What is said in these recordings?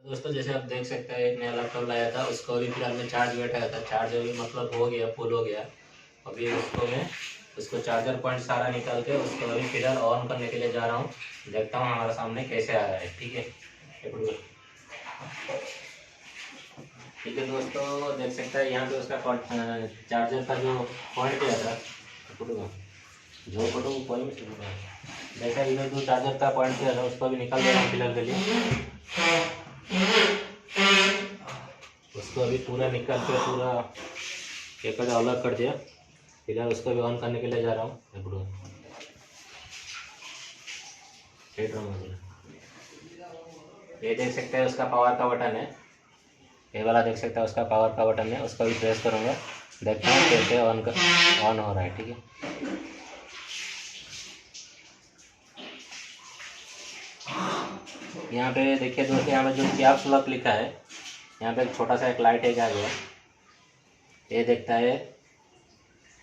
दोस्तों जैसे आप देख सकते हैं एक नया लैपटॉप लाया था, उसको अभी फिलहाल में चार्ज बैठाया था। चार्ज अभी मतलब हो गया, फुल हो गया। अभी उसको चार्जर पॉइंट सारा निकाल के उसको अभी फिलहाल ऑन करने के लिए जा रहा हूँ। देखता हूँ हमारे सामने कैसे आ रहा है। ठीक है, ठीक है दोस्तों, देख सकते हैं यहाँ पे उसका चार्जर का जो पॉइंट किया था जो फोटो पॉइंट देखा, इधर जो चार्जर का पॉइंट किया था उसको भी निकाल दे रहा हूँ फिलहाल के लिए। उसको अभी पूरा निकाल के पूरा केबल अलग कर दिया। फिलहाल उसको भी ऑन करने के लिए जा रहा हूँ। ये देख सकते हैं उसका पावर का बटन है, ये वाला देख सकते हैं उसका पावर का बटन है। उसको भी प्रेस करूँगा, देखता हूँ कैसे ऑन हो रहा है। ठीक है, यहाँ पे देखिए दोस्तों, यहाँ पे जो कैप्स लॉक लिखा है, यहाँ पे एक छोटा सा एक लाइट है आ गया। ये देखता है,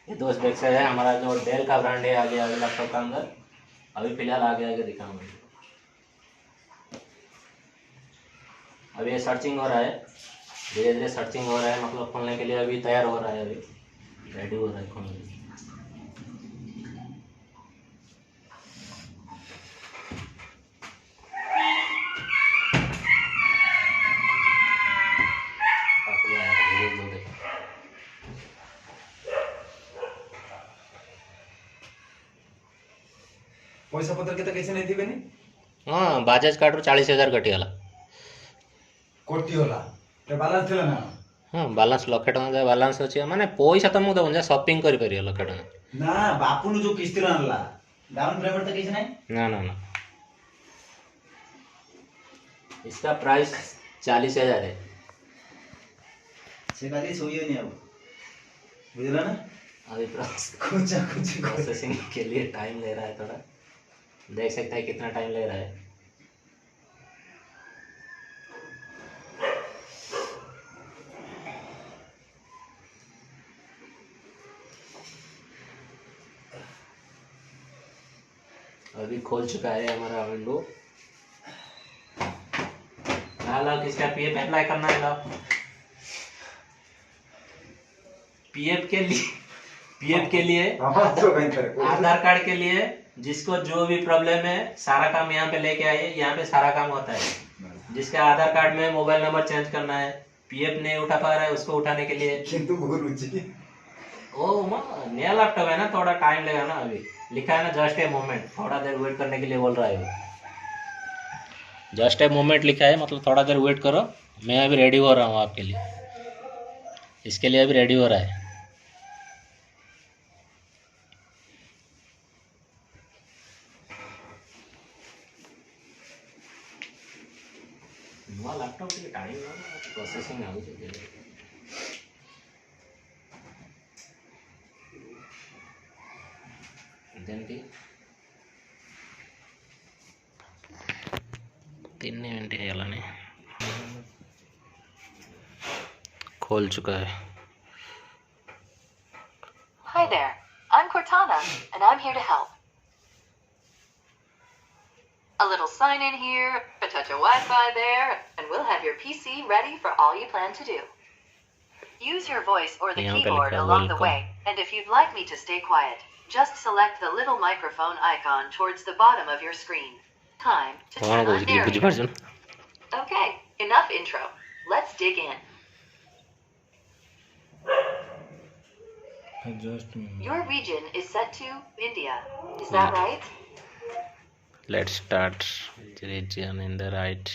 ये दोस्त देख सकते हैं हमारा जो डेल का ब्रांड है आगे आगे लैपटॉप का अंदर। अभी फिलहाल आगे आगे दिखाऊंगा। अभी ये सर्चिंग हो रहा है, धीरे धीरे सर्चिंग हो रहा है, मतलब खोलने के लिए अभी तैयार हो रहा है, अभी रेडी हो रहा है खोलने के लिए। पैसा पत्र के कैसे नहीं थी? हाँ, बाजाज कार्ड 40,000 कटिगला कटिगला बालान्स थिला ना? हाँ, बालान्स लक्षे टଙ୍କା बालान्स अच्छे माने पैसा तो मुझे दे शॉपिंग कर परियो लक्षे टଙ୍କା ना बापू जो किस्ती आणला डाउन पेमेंट तो कैसे नहीं? ना ना ना, इसका प्राइस 40,000 है। से खाली सोइए नहीं अब, बुझला ना? अभी कुछ प्रोसेसिंग के लिए टाइम ले रहा है थोड़ा, देख सकते हैं कितना टाइम ले रहा है। अभी खोल चुका है हमारा विंडो। लाओ किसका पीएफ अप्लाई करना है, लाओ पीएफ के लिए आधार कार्ड के लिए जिसको जो भी प्रॉब्लम है सारा काम यहाँ पे लेके आइए। यहाँ पे सारा काम होता है। जिसका आधार कार्ड में मोबाइल नंबर चेंज करना है, पीएफ नहीं उठा पा रहा है, उसको उठाने के लिए। किंतु बहुत रुचि ओ नया लैपटॉप है ना, थोड़ा टाइम लगेगा ना। अभी लिखा है ना जस्ट ए मोमेंट, थोड़ा देर वेट करने के लिए बोल रहा है। जस्ट ए मोमेंट लिखा है, मतलब थोड़ा देर वेट करो। मैं अभी रेडी हो रहा हूँ आपके लिए, इसके लिए अभी रेडी हो रहा है। नया लैपटॉप के टाइम प्रोसेसिंग आ गई इदेंटी 3 मिनट है, खोल चुका है। Hi there, I'm Cortana, and I'm here to help. A little sign in here, a touch of Wi-Fi there, and we'll have your PC ready for all you plan to do. Use your voice or the keyboard along the way, and if you'd like me to stay quiet, just select the little microphone icon towards the bottom of your screen. Time to turn on narrator. Okay, enough intro. Let's dig in. Your region is set to India. Is that right? Let's start region in the right.